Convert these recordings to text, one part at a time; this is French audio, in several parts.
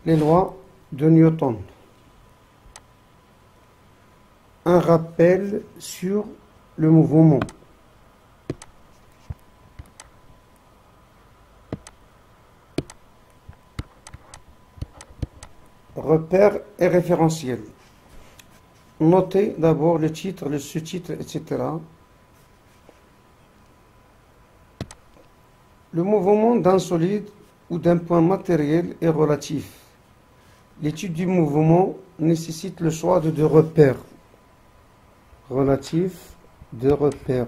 les lois de Newton. Un rappel sur le mouvement. Repères et référentiels. Notez d'abord le titre, le sous-titre, etc. Le mouvement d'un solide ou d'un point matériel est relatif. L'étude du mouvement nécessite le choix de deux repères. Relatif, deux repères.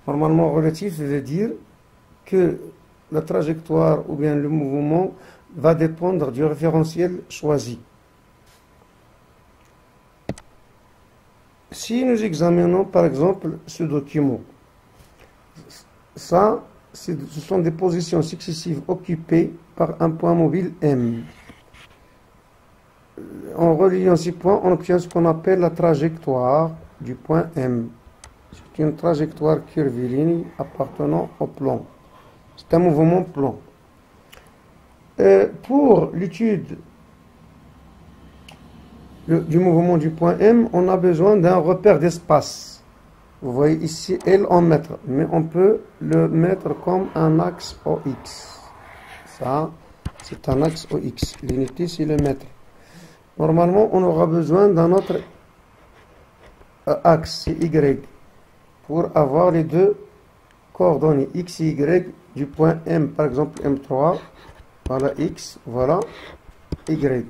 Normalement, relatif veut dire que la trajectoire ou bien le mouvement va dépendre du référentiel choisi. Si nous examinons par exemple ce document, ce sont des positions successives occupées par un point mobile M. En reliant ces points, on obtient ce qu'on appelle la trajectoire du point M. C'est une trajectoire curviligne appartenant au plan. C'est un mouvement plan. Pour l'étude du mouvement du point M, on a besoin d'un repère d'espace. Vous voyez ici L en mètres, mais on peut le mettre comme un axe OX. Ça, c'est un axe OX. L'unité, c'est le mètre. Normalement, on aura besoin d'un autre axe, c'est Y, pour avoir les deux coordonnées X et Y du point M, par exemple M3. Voilà X, voilà Y.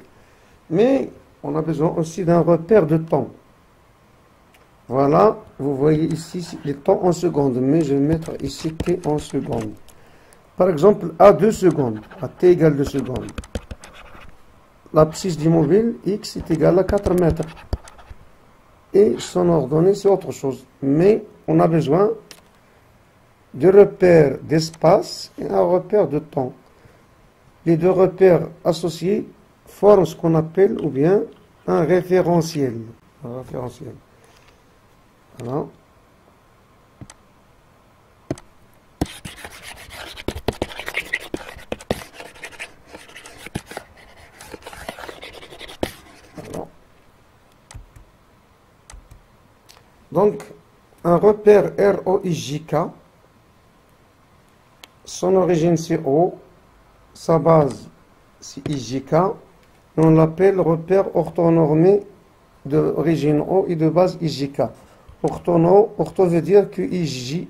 Mais on a besoin aussi d'un repère de temps. Voilà, vous voyez ici les temps en secondes, mais je vais mettre ici T en secondes. Par exemple, à 2 secondes, à T égale 2 secondes. L'abscisse du mobile, X est égal à 4 mètres. Et son ordonnée, c'est autre chose. Mais on a besoin de repères d'espace et un repère de temps. Les deux repères associés forment ce qu'on appelle ou bien un référentiel. Un référentiel. Voilà. Voilà. Donc, un repère ROIJK, son origine c'est O, sa base c'est IJK, et on l'appelle repère orthonormé d'origine O et de base IJK. Ortho veut dire que IJ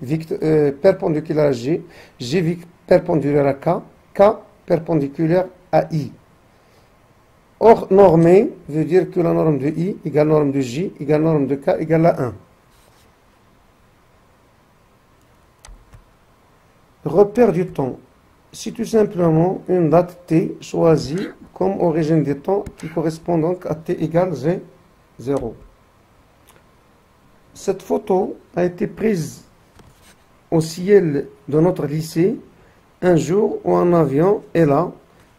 perpendiculaire à G, G perpendiculaire à K, K perpendiculaire à I. Or normé veut dire que la norme de I égale norme de J égale norme de K égale à 1. Repère du temps. C'est tout simplement une date T choisie comme origine des temps qui correspond donc à T égale 0. Cette photo a été prise au ciel de notre lycée un jour où un avion est là.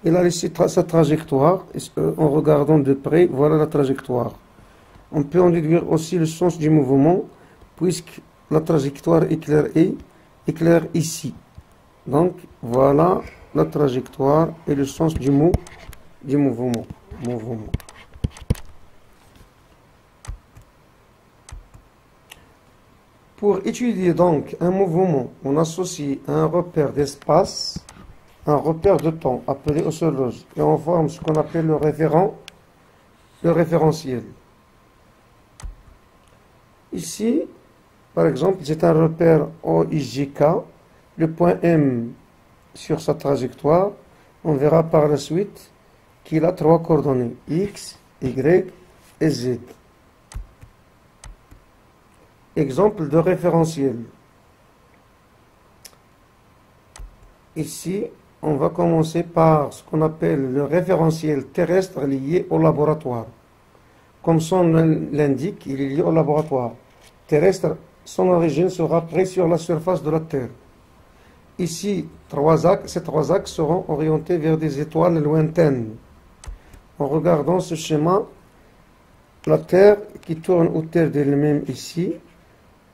Il a laissé sa trajectoire. En regardant de près, voilà la trajectoire. On peut en déduire aussi le sens du mouvement puisque la trajectoire éclaire ici. Donc, voilà la trajectoire et le sens du mouvement. Pour étudier donc un mouvement, on associe un repère d'espace, un repère de temps appelé oscillose, et on forme ce qu'on appelle le référentiel. Ici, par exemple, c'est un repère OIJK. Le point M sur sa trajectoire, on verra par la suite qu'il a 3 coordonnées, X, Y et Z. Exemple de référentiel. Ici, on va commencer par ce qu'on appelle le référentiel terrestre lié au laboratoire. Comme son nom l'indique, il est lié au laboratoire. Terrestre, son origine sera prise sur la surface de la Terre. Ici, ces 3 axes seront orientés vers des étoiles lointaines. En regardant ce schéma, la Terre qui tourne autour d'elle-même ici,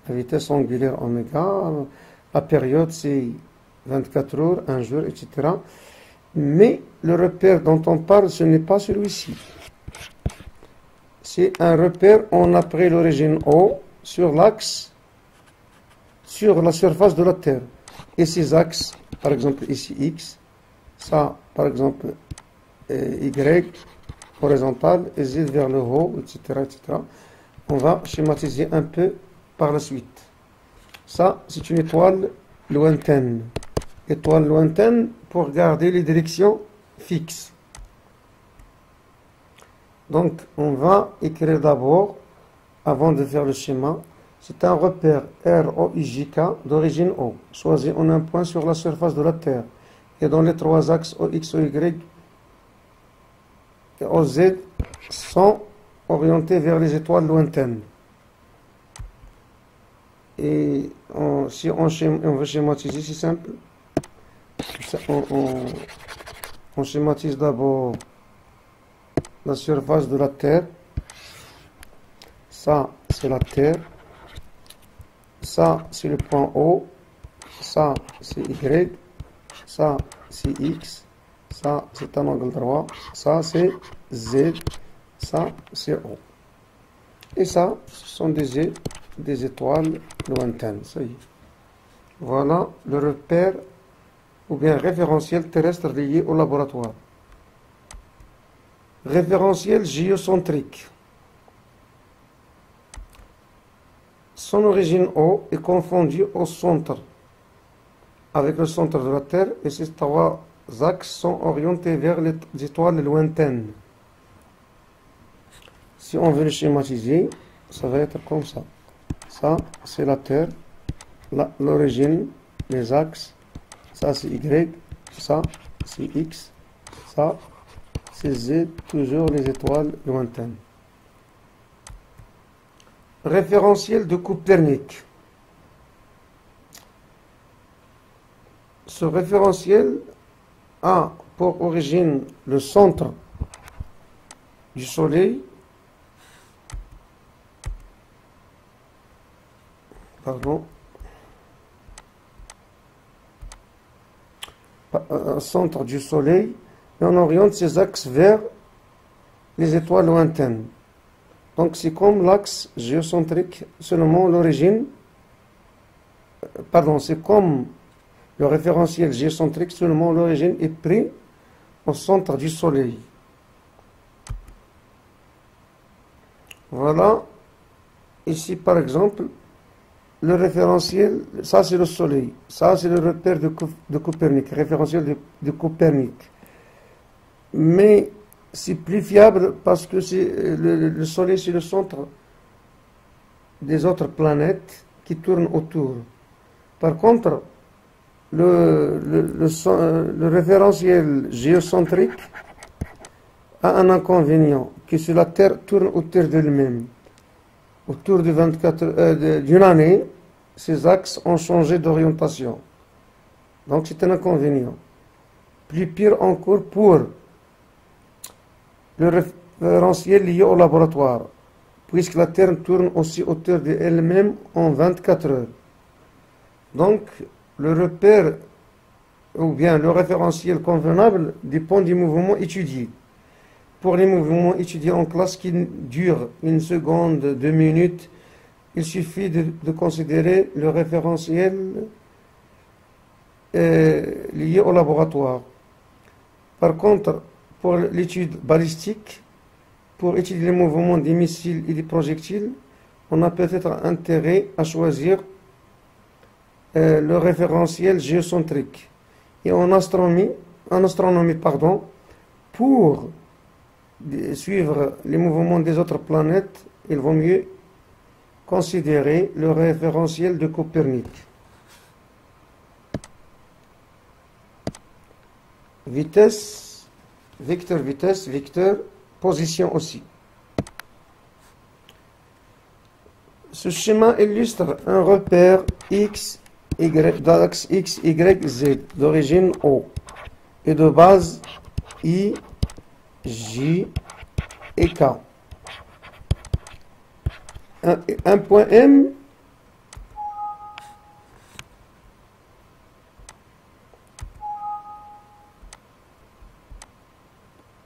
la vitesse angulaire oméga, la période c'est 24 heures, 1 jour, etc. Mais le repère dont on parle, ce n'est pas celui-ci. C'est un repère, on a pris l'origine O sur l'axe, sur la surface de la Terre. Et ces axes, par exemple ici X, ça par exemple Y, horizontal, et Z vers le haut, etc., etc. On va schématiser un peu par la suite. Ça, c'est une étoile lointaine. Étoile lointaine pour garder les directions fixes. Donc, on va écrire d'abord, avant de faire le schéma, c'est un repère ROIJK d'origine O, choisi en un point sur la surface de la Terre, et dont les trois axes OX, OY et OZ sont orientés vers les étoiles lointaines. Et si on veut schématiser, c'est simple. On schématise d'abord la surface de la Terre. Ça, c'est la Terre. Ça, c'est le point O. Ça, c'est Y. Ça, c'est X. Ça, c'est un angle droit. Ça, c'est Z. Ça, c'est O. Et ça, ce sont des étoiles lointaines. Ça y est. Voilà le repère ou bien référentiel terrestre lié au laboratoire. Référentiel géocentrique. Son origine O est confondue au centre avec le centre de la Terre et ces trois axes sont orientés vers les étoiles lointaines. Si on veut le schématiser, ça va être comme ça. Ça, c'est la Terre, l'origine, les axes. Ça, c'est Y, ça, c'est X, ça, c'est Z, toujours les étoiles lointaines. Référentiel de Copernic. Ce référentiel a pour origine le centre du Soleil, centre du Soleil, et on oriente ses axes vers les étoiles lointaines. Donc c'est comme l'axe géocentrique, seulement l'origine, c'est comme le référentiel géocentrique, seulement l'origine est prise au centre du Soleil. Voilà, ici par exemple, le référentiel, ça c'est le Soleil, ça c'est le repère de Copernic, référentiel de Copernic. Mais c'est plus fiable parce que le Soleil c'est le centre des autres planètes qui tournent autour. Par contre, le référentiel géocentrique a un inconvénient, que si la Terre tourne autour d'elle-même, autour de d'une année, ces axes ont changé d'orientation. Donc c'est un inconvénient. Plus pire encore pour le référentiel lié au laboratoire, puisque la Terre tourne aussi autour d'elle-même en 24 heures. Donc, le repère, ou bien le référentiel convenable, dépend du mouvement étudié. Pour les mouvements étudiés en classe qui durent 1 seconde, 2 minutes, il suffit de considérer le référentiel lié au laboratoire. Par contre, pour l'étude balistique, pour étudier les mouvements des missiles et des projectiles, on a peut-être intérêt à choisir le référentiel géocentrique. Et en astronomie, pour suivre les mouvements des autres planètes, il vaut mieux considérer le référentiel de Copernic. Vitesse, vecteur vitesse, vecteur position aussi. Ce schéma illustre un repère X, Y, d'axe X, Y, Z, d'origine O, et de base I, J et K. Un point M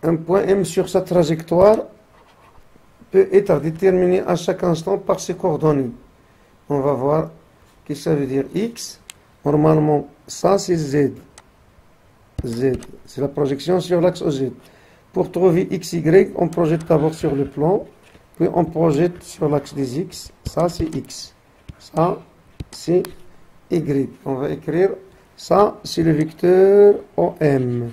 un point M sur sa trajectoire peut être déterminé à chaque instant par ses coordonnées. On va voir que ça veut dire X. Normalement, ça c'est Z. Z, c'est la projection sur l'axe OZ. Pour trouver X, Y, on projette d'abord sur le plan, puis on projette sur l'axe des X. Ça c'est X. Ça c'est Y. On va écrire, ça c'est le vecteur OM.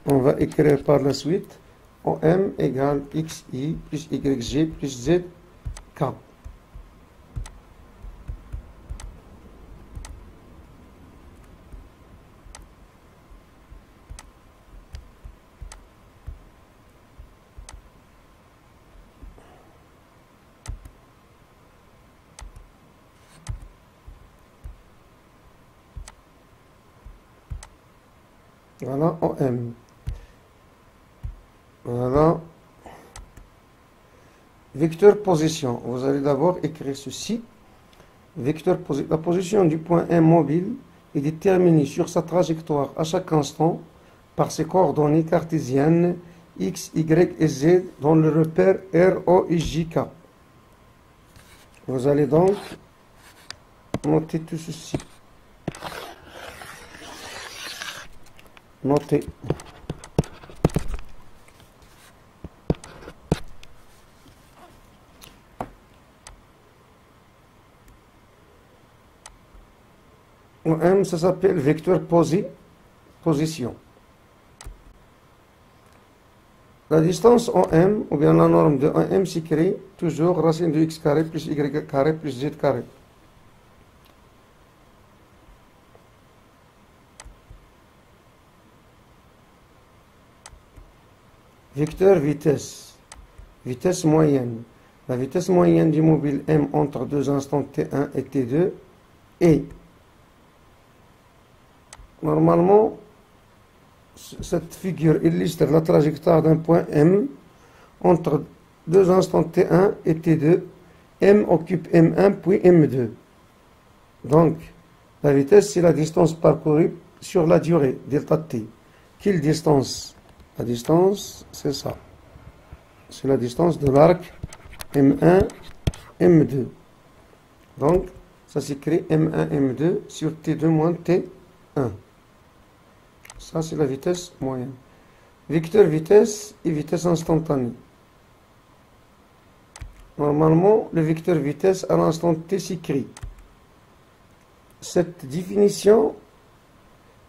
On va écrire par la suite OM égale XI plus YG plus ZK. Voilà OM. Voilà. Vecteur position. Vous allez d'abord écrire ceci. Vecteur position. La position du point M mobile est déterminée sur sa trajectoire à chaque instant par ses coordonnées cartésiennes X, Y et Z dans le repère R, O et J, K. Vous allez donc noter tout ceci. Notez. OM, ça s'appelle vecteur position. La distance OM, ou bien la norme de OM, s'écrit toujours racine de x carré plus y carré plus z carré. Vecteur vitesse. Vitesse moyenne. La vitesse moyenne du mobile M entre deux instants T1 et T2 est, normalement, cette figure illustre la trajectoire d'un point M entre deux instants T1 et T2. M occupe M1 puis M2. Donc, la vitesse, c'est la distance parcourue sur la durée, delta T. Quelle distance? La distance, c'est ça. C'est la distance de l'arc M1, M2. Donc, ça s'écrit M1, M2 sur T2 moins T1. Ça, c'est la vitesse moyenne. Vecteur vitesse et vitesse instantanée. Normalement, le vecteur vitesse à l'instant T s'écrit. Cette définition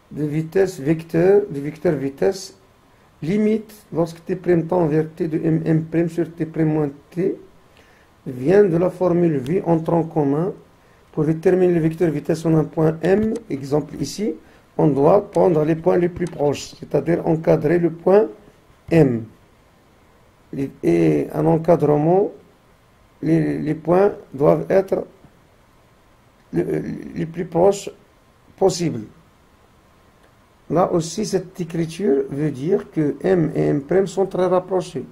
de vitesse vecteur, de vecteur vitesse, limite lorsque T' tend vers T de MM' sur T' moins T, vient de la formule V en tronc commun. Pour déterminer le vecteur vitesse en un point M, exemple ici, on doit prendre les points les plus proches, c'est-à-dire encadrer le point M. Et en encadrement, les points doivent être les plus proches possibles. Là aussi, cette écriture veut dire que M et M' sont très rapprochés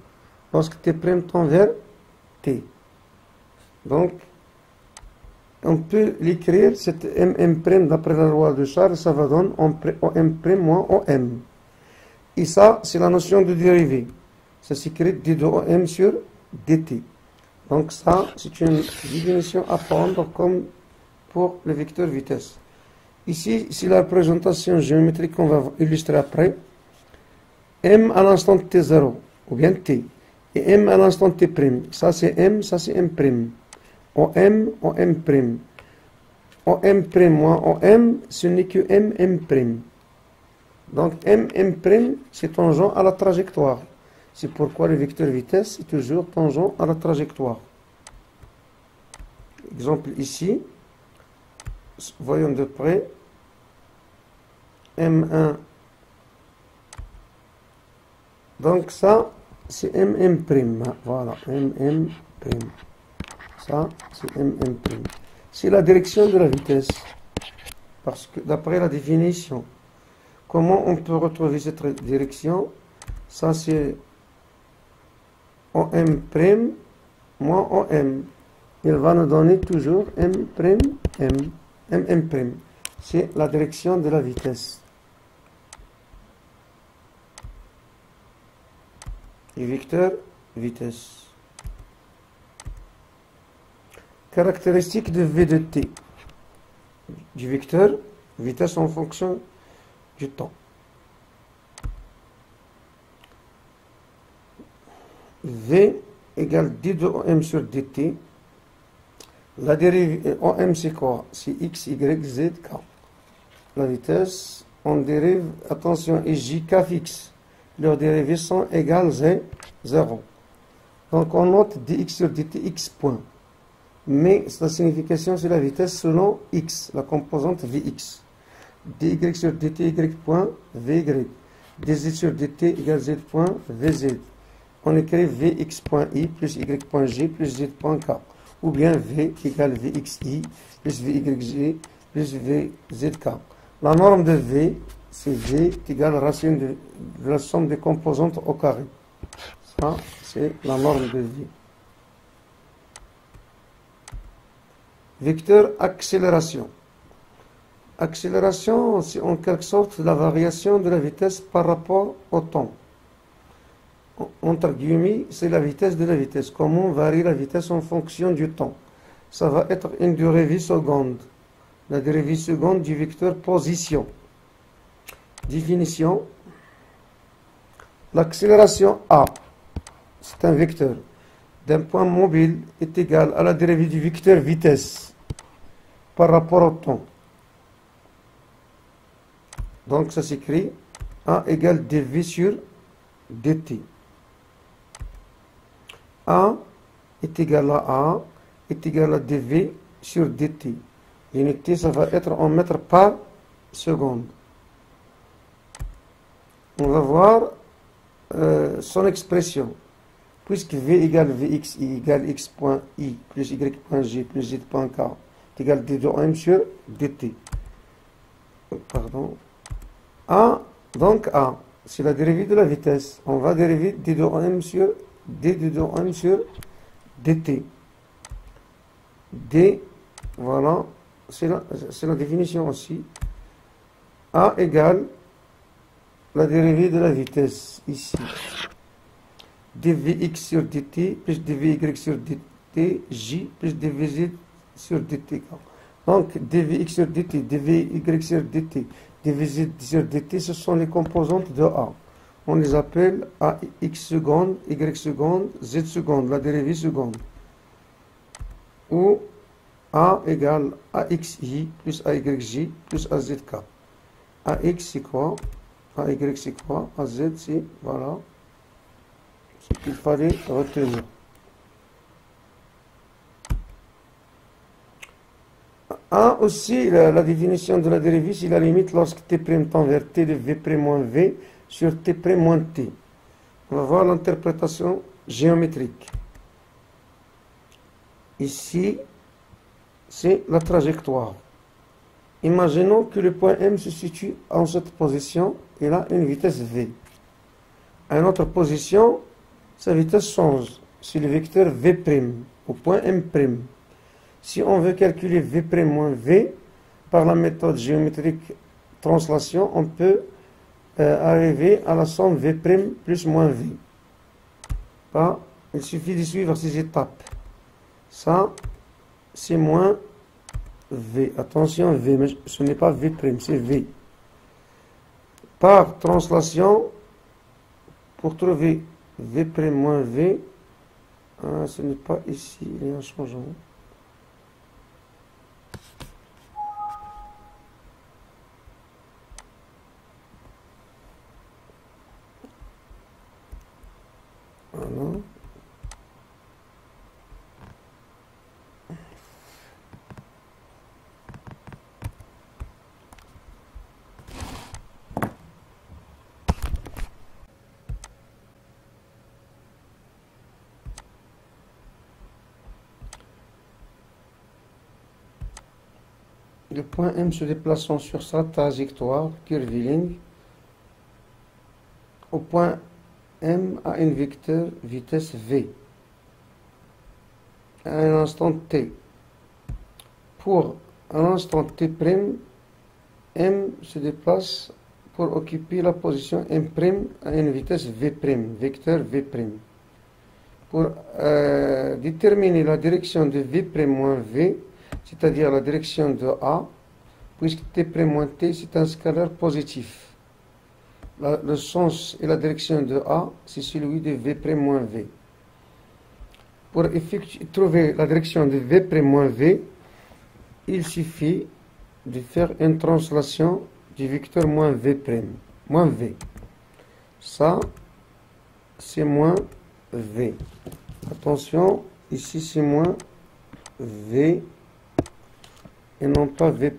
lorsque T' tend vers T. Donc, on peut l'écrire, cette MM' d'après la loi de Charles, ça va donner OM' moins OM. Et ça, c'est la notion de dérivée. Ça s'écrit d2OM sur dt. Donc ça, c'est une définition à prendre comme pour le vecteur vitesse. Ici, c'est la représentation géométrique qu'on va illustrer après. M à l'instant T0, ou bien T. Et M à l'instant T'. Ça c'est M, ça c'est M'. OM, OM'. OM' moins OM, ce n'est que MM'. Donc MM', c'est tangent à la trajectoire. C'est pourquoi le vecteur vitesse est toujours tangent à la trajectoire. Exemple ici, voyons de près. M1. Donc ça, c'est MM'. Voilà, MM'. Ça, c'est MM'. C'est la direction de la vitesse. Parce que d'après la définition, comment on peut retrouver cette direction? Ça, c'est OM' moins OM. Il va nous donner toujours M', MM'. C'est la direction de la vitesse. du vecteur vitesse. Caractéristique de v de t, du vecteur vitesse en fonction du temps. V égale d de OM sur dt. La dérivée OM c'est quoi? C'est x, y, z, k. La vitesse, on dérive, attention, et j, k fixe. Leurs dérivées sont égales 0. Donc on note dx sur dt x point. Mais sa signification c'est la vitesse selon x, la composante vx. dy sur dt y point vy. dz sur dt égale z point vz. On écrit vx point i plus y point g plus z point k. Ou bien v égale vxi plus vyg plus vzk. La norme de v, c'est v égale racine de la somme des composantes au carré. Ça, c'est la norme de v. Vecteur accélération. Accélération, c'est en quelque sorte la variation de la vitesse par rapport au temps. Entre guillemets, c'est la vitesse de la vitesse. Comment varie la vitesse en fonction du temps? Ça va être une durée seconde. La durée seconde du vecteur position. Définition. L'accélération A, c'est un vecteur d'un point mobile, est égal à la dérivée du vecteur vitesse par rapport au temps. Donc ça s'écrit A égale dv sur dt. A est égal à A est égal à dv sur dt. L'unité, ça va être en mètres par seconde. On va voir son expression. Puisque v égale vxi égale x point i plus y point g plus z point k est égal d de m sur dt. Pardon. A, donc A, c'est la dérivée de la vitesse. On va dériver d de m sur d de m sur dt. D, voilà, c'est la définition aussi. A égale la dérivée de la vitesse, ici. dvx sur dt plus dvy sur dt, j plus dvz sur dt. Donc, dvx sur dt, dvy sur dt, dvz sur dt, ce sont les composantes de A. On les appelle ax seconde, y seconde, z seconde, la dérivée seconde. Ou A égale axi plus ayj plus azk. Ax c'est quoi? Ay c'est quoi? Az c'est, voilà, ce qu'il fallait retenir. A aussi, la définition de la dérivée, c'est la limite lorsque t' tend vers t de v' moins v sur t' moins t. On va voir l'interprétation géométrique. Ici, c'est la trajectoire. Imaginons que le point M se situe en cette position, il a une vitesse v. À une autre position, sa vitesse change. C'est le vecteur v', au point M'. Si on veut calculer v' moins v, par la méthode géométrique translation, on peut arriver à la somme v' plus moins v. Il suffit de suivre ces étapes. Ça, c'est moins v. Attention, v, mais ce n'est pas v', c'est v. Par translation, pour trouver v' moins v, ce n'est pas ici, il y a un changement. Voilà. Le point M se déplaçant sur sa trajectoire curviligne, au point M a une vecteur vitesse v à un instant t. Pour un instant t', M se déplace pour occuper la position M' à une vitesse V', vecteur V'. Pour déterminer la direction de V' moins V, c'est-à-dire la direction de A, puisque T'-T, c'est un scalaire positif. Le sens et la direction de A, c'est celui de V' moins V. Pour trouver la direction de V' moins V, il suffit de faire une translation du vecteur moins V', moins V. Ça, c'est moins V. Attention, ici c'est moins V et non pas V'.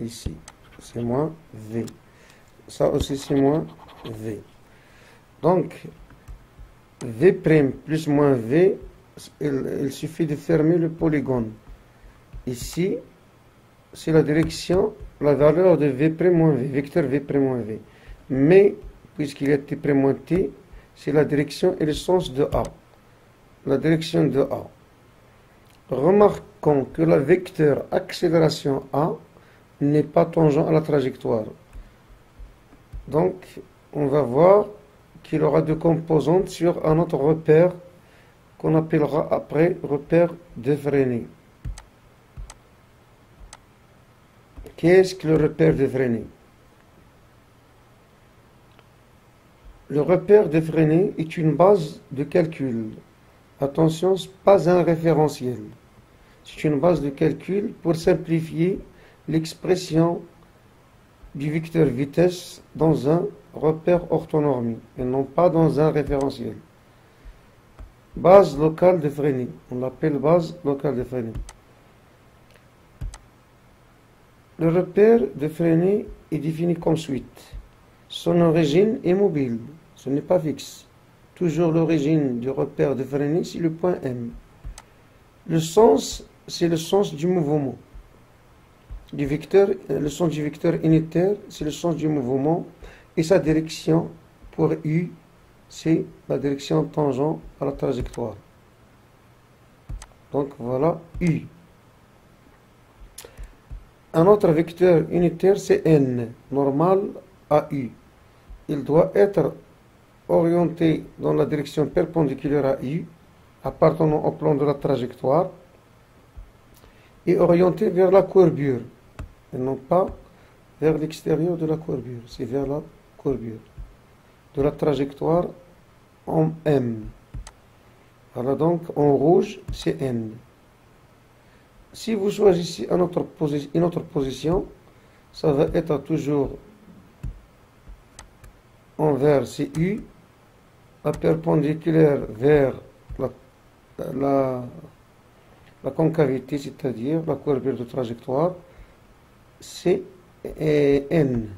Ici, c'est moins V. Ça aussi c'est moins V. Donc, V' plus moins V, il suffit de fermer le polygone. Ici, c'est la direction, la valeur de V' moins V, vecteur V' moins V. Mais, puisqu'il y a T' moins T, c'est la direction et le sens de A. La direction de A. Remarquons que le vecteur accélération A n'est pas tangent à la trajectoire. Donc, on va voir qu'il aura deux composantes sur un autre repère qu'on appellera après repère de Freinet. Qu'est-ce que le repère de Freinet? Le repère de Freinet est une base de calcul. Attention, ce n'est pas un référentiel. C'est une base de calcul pour simplifier l'expression du vecteur vitesse dans un repère orthonormé et non pas dans un référentiel. Base locale de Freinet. On l'appelle base locale de Freinet. Le repère de Freinet est défini comme suite. Son origine est mobile, ce n'est pas fixe. Toujours l'origine du repère de Freinet, c'est le point M. Le sens, c'est le sens du mouvement. Du vecteur, le sens du vecteur unitaire, c'est le sens du mouvement. Et sa direction pour U, c'est la direction tangente à la trajectoire. Donc voilà U. Un autre vecteur unitaire, c'est N, normal à U. Il doit être orienté dans la direction perpendiculaire à U, appartenant au plan de la trajectoire, et orienté vers la courbure, et non pas vers l'extérieur de la courbure, c'est vers la courbure de la trajectoire en M. Voilà donc en rouge, c'est N. Si vous choisissez une autre position, ça va être toujours en vert, c'est U, la perpendiculaire vers la concavité, c'est-à-dire la courbure de trajectoire, c'est N.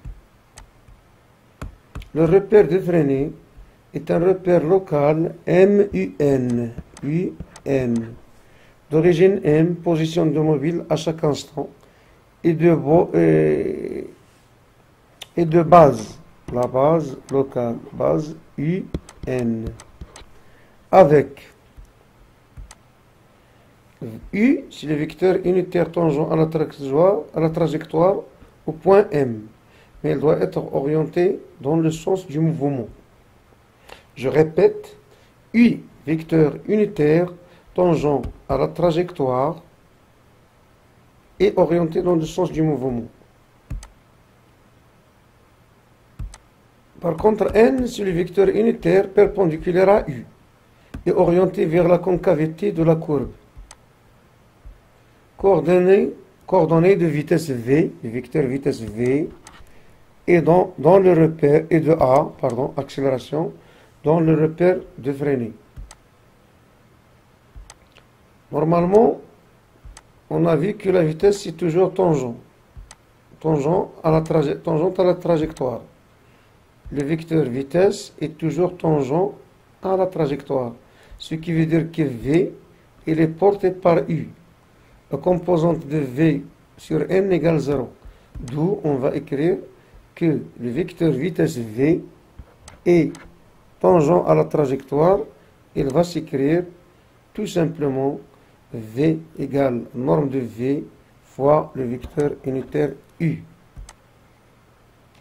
Le repère de Freinet est un repère local MUN, d'origine M, position de mobile à chaque instant, et de base, la base locale, base UN, avec U, c'est le vecteur unitaire tangent à la trajectoire au point M, mais il doit être orienté dans le sens du mouvement. Je répète, U, vecteur unitaire tangent à la trajectoire et orienté dans le sens du mouvement. Par contre, N, c'est le vecteur unitaire perpendiculaire à U et orienté vers la concavité de la courbe. Coordonnées de vitesse V, le vecteur vitesse V, et dans le repère, et de A, pardon, accélération, dans le repère de Freinet. Normalement, on a vu que la vitesse c'est toujours tangent à la trajectoire. Le vecteur vitesse est toujours tangent à la trajectoire, ce qui veut dire que V il est porté par U. La composante de V sur N égale 0. D'où on va écrire que le vecteur vitesse V est tangent à la trajectoire. Il va s'écrire tout simplement V égale norme de V fois le vecteur unitaire U.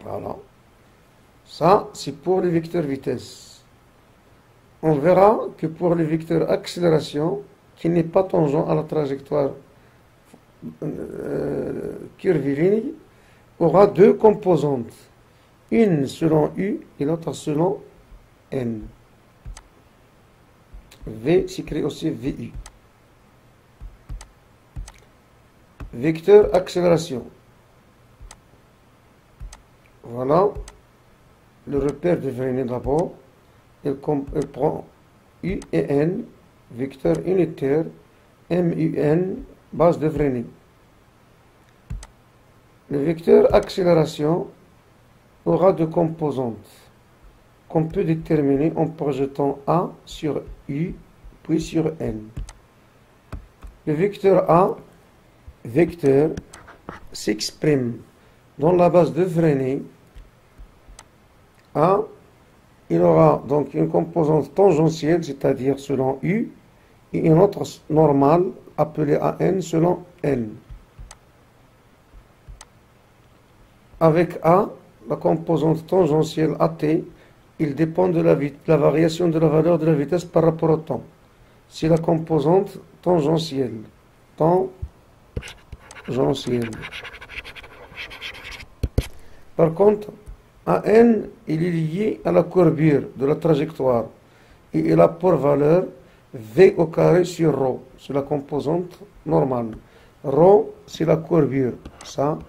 Voilà. Ça, c'est pour le vecteur vitesse. On verra que pour le vecteur accélération, qui n'est pas tangent à la trajectoire curviligne, aura deux composantes. Une selon U et l'autre selon N. V s'écrit aussi VU. Vecteur accélération. Voilà le repère de Vreeland d'abord. Il prend U et N, vecteur unitaire, MUN, base de Vreeland. Le vecteur accélération aura deux composantes qu'on peut déterminer en projetant A sur U, puis sur N. Le vecteur A, vecteur, s'exprime dans la base de Vreeland. A, il aura donc une composante tangentielle, c'est-à-dire selon U, et une autre normale, appelée AN, selon N. Avec A, la composante tangentielle AT, il dépend de la variation de la valeur de la vitesse par rapport au temps. C'est la composante tangentielle. Tangentielle. Par contre, AN, il est lié à la courbure de la trajectoire et il a pour valeur V au carré sur ρ. C'est la composante normale. ρ, c'est la courbure. Ça,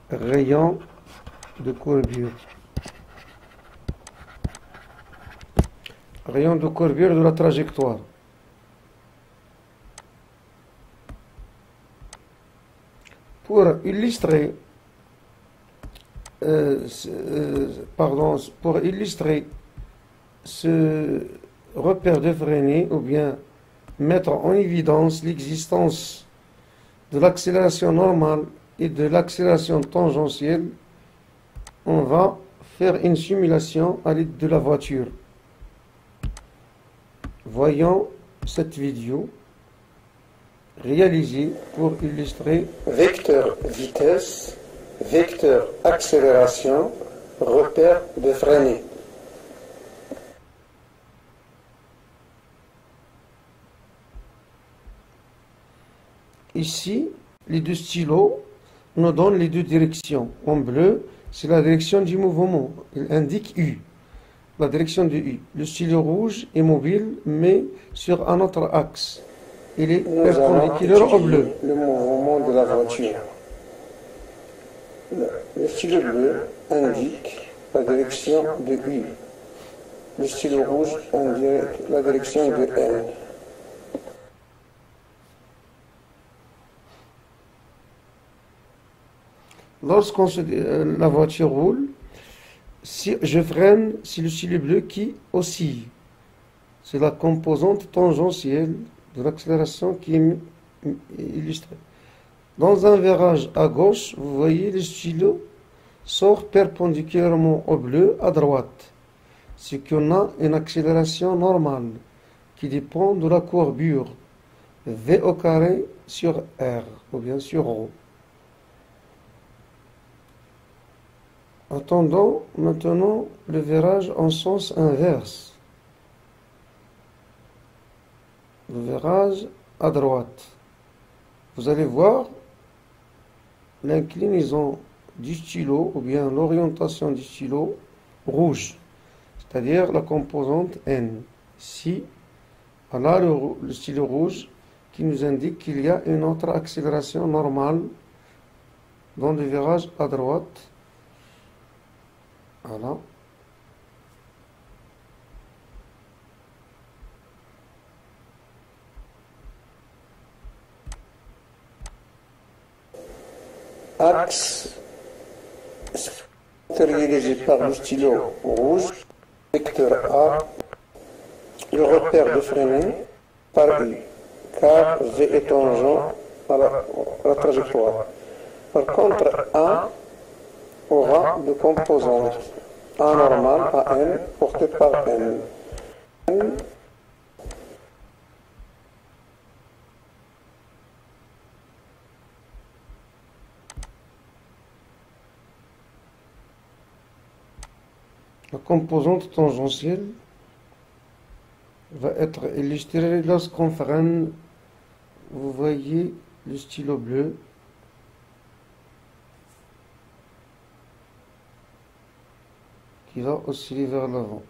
rayon de courbure. Rayon de courbure de la trajectoire. Pour illustrer ce repère de Vreeland, ou bien mettre en évidence l'existence de l'accélération normale et de l'accélération tangentielle, on va faire une simulation à l'aide de la voiture. Voyons cette vidéo réalisée pour illustrer vecteur vitesse, vecteur accélération, repère de Vreeland. Ici, les deux stylos nous donnent les deux directions. En bleu, c'est la direction du mouvement. Il indique U, la direction de U. Le stylo rouge est mobile, mais sur un autre axe. Il est perpendiculaire au bleu. Le mouvement de la voiture. Le stylo bleu indique la direction de U. Le stylo rouge indique la direction de N. Lorsqu'on la voiture roule, si je freine, c'est le stylo bleu qui oscille. C'est la composante tangentielle de l'accélération qui est illustrée. Dans un virage à gauche, vous voyez le stylo sort perpendiculairement au bleu à droite. C'est qu'on a une accélération normale qui dépend de la courbure V au carré sur R, ou bien sur ρ. Attendons maintenant le virage en sens inverse. Le virage à droite. Vous allez voir l'inclinaison du stylo, ou bien l'orientation du stylo rouge, c'est-à-dire la composante N. Ici, on a le stylo rouge qui nous indique qu'il y a une autre accélération normale dans le virage à droite. Voilà. Axe matérialisé par le stylo rouge, vecteur A, le repère de Vreeland par U, car V est tangent à la trajectoire. Par contre, A aura deux composantes, A normal, AN, porté par N. N La composante tangentielle va être illustrée lorsqu'on freine. Vous voyez le stylo bleu qui va osciller vers l'avant.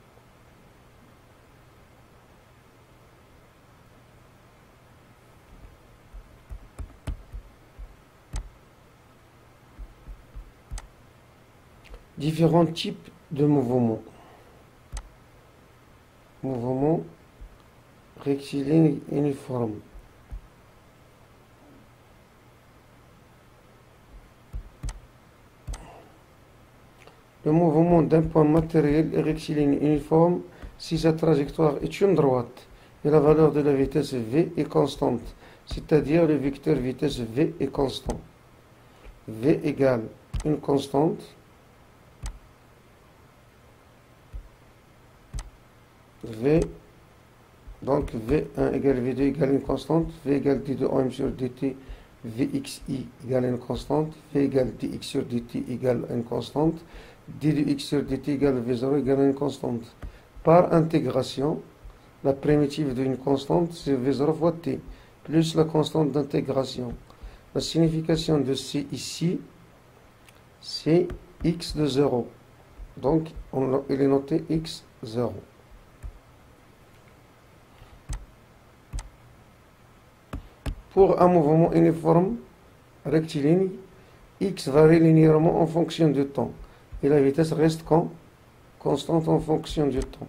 Différents types de mouvements. Mouvement rectiligne uniforme. Le mouvement d'un point matériel est rectiligne uniforme si sa trajectoire est une droite et la valeur de la vitesse v est constante, c'est-à-dire le vecteur vitesse v est constant. V égale une constante, V, donc V1 égale V2 égale une constante, V égale d de OM sur dt, Vxi égale une constante, V égale dx sur dt égale une constante, d de x sur dt égale V0 égale une constante. Par intégration, la primitive d'une constante, c'est V0 fois t, plus la constante d'intégration. La signification de c ici, c'est x de 0. Donc, il est noté x0. Pour un mouvement uniforme rectiligne, x varie linéairement en fonction du temps et la vitesse reste constante en fonction du temps.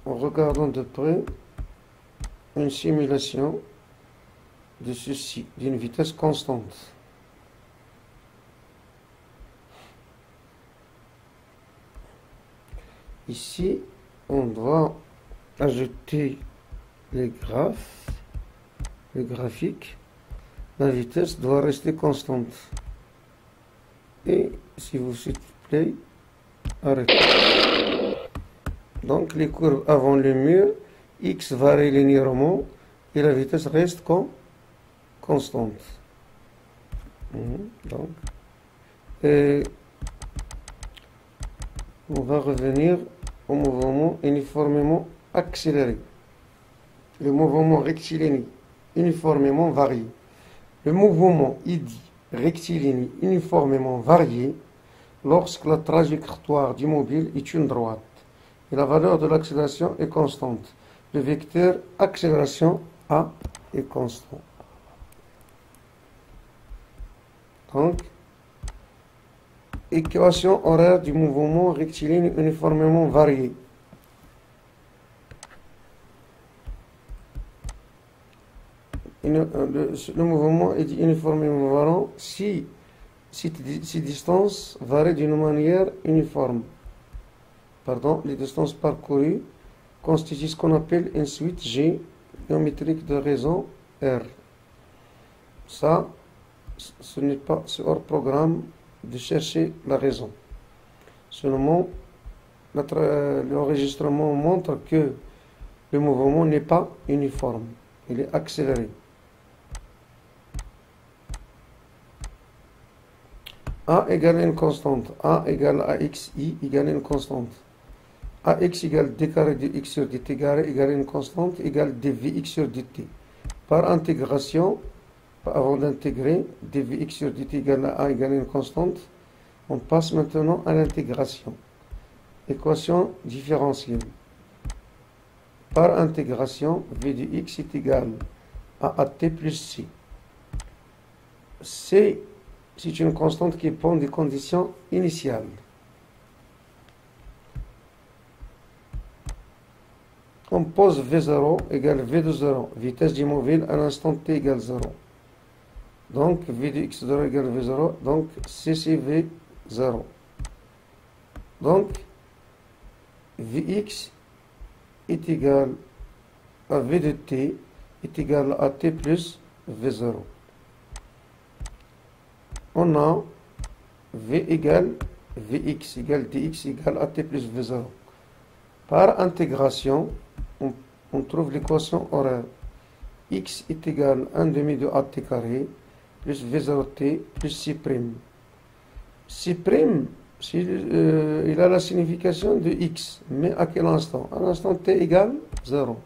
En regardant de près une simulation de ceci, d'une vitesse constante. Ici, on doit ajouter les graphiques. La vitesse doit rester constante. Et si vous s'il vous plaît, arrêtez. Donc les courbes avant le mur, x varie linéairement et la vitesse reste constante. Donc, et on va revenir au mouvement uniformément accéléré. Le mouvement rectiligne uniformément varié. Le mouvement est dit rectiligne uniformément varié lorsque la trajectoire du mobile est une droite et la valeur de l'accélération est constante. Le vecteur accélération A est constant. Donc, équation horaire du mouvement rectiligne uniformément varié. Le mouvement est uniformément variant si distances varient d'une manière uniforme. Les distances parcourues constituent ce qu'on appelle une suite géométrique de raison R. Ça, ce n'est pas hors programme de chercher la raison. Seulement, l'enregistrement montre que le mouvement n'est pas uniforme, il est accéléré. A égale une constante, A égale AX, I égale une constante. AX égale d carré de x sur dt carré égale une constante égale dvx sur dt. Par intégration, avant d'intégrer dvx sur dt égale à A égale une constante, on passe maintenant à l'intégration. Équation différentielle. Par intégration, v de x est égal à at plus c. C, c'est une constante qui dépend des conditions initiales. On pose V0 égale V de 0, vitesse du mobile à l'instant t égale 0. Donc V de x0 égale V0, donc C c'est V0. Donc Vx est égal à V de t est égal à t plus V0. On a V égale Vx égale dx égale à t plus V0. Par intégration, on on trouve l'équation horaire. X est égal à 1 demi de AT carré plus V0T plus C'. C', il a la signification de X, mais à quel instant? À l'instant T égale 0.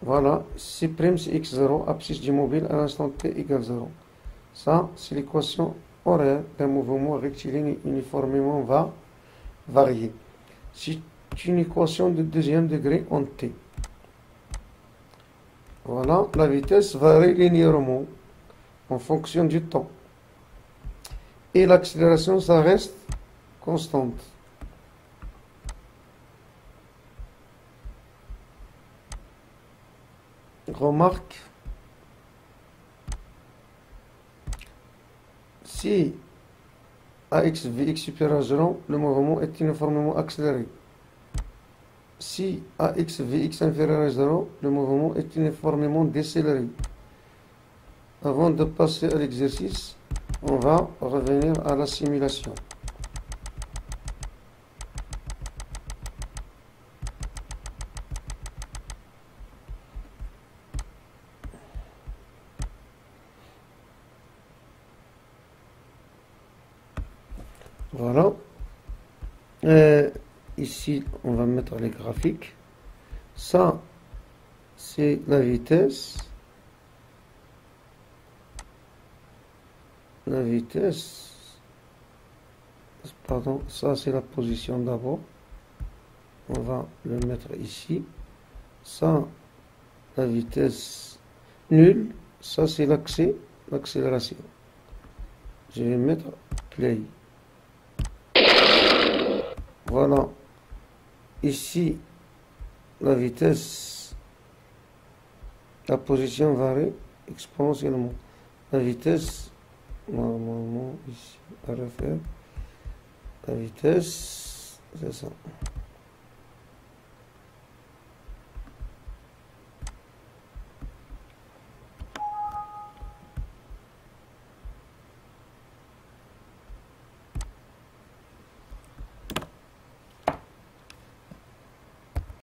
Voilà, C' c'est X0, abscisse du mobile à l'instant T égale 0. Ça, c'est l'équation horaire d'un mouvement rectiligne uniformément varié. C'est une équation de deuxième degré en T. Voilà, la vitesse varie linéairement en fonction du temps. Et l'accélération, ça reste constante. Remarque, si AX, Vx supérieur à 0, le mouvement est uniformément accéléré. Si AX, Vx inférieur à 0, le mouvement est uniformément décéléré. Avant de passer à l'exercice, on va revenir à la simulation. Voilà. Ici, on va mettre les graphiques. Ça, c'est la vitesse. La vitesse. Pardon, ça c'est la position d'abord. On va le mettre ici. Ça, la vitesse nulle. Ça, c'est l'accélération. Je vais mettre play. Voilà. Ici, la vitesse, la position varie exponentiellement. La vitesse, normalement, ici, à refaire. La vitesse, c'est ça.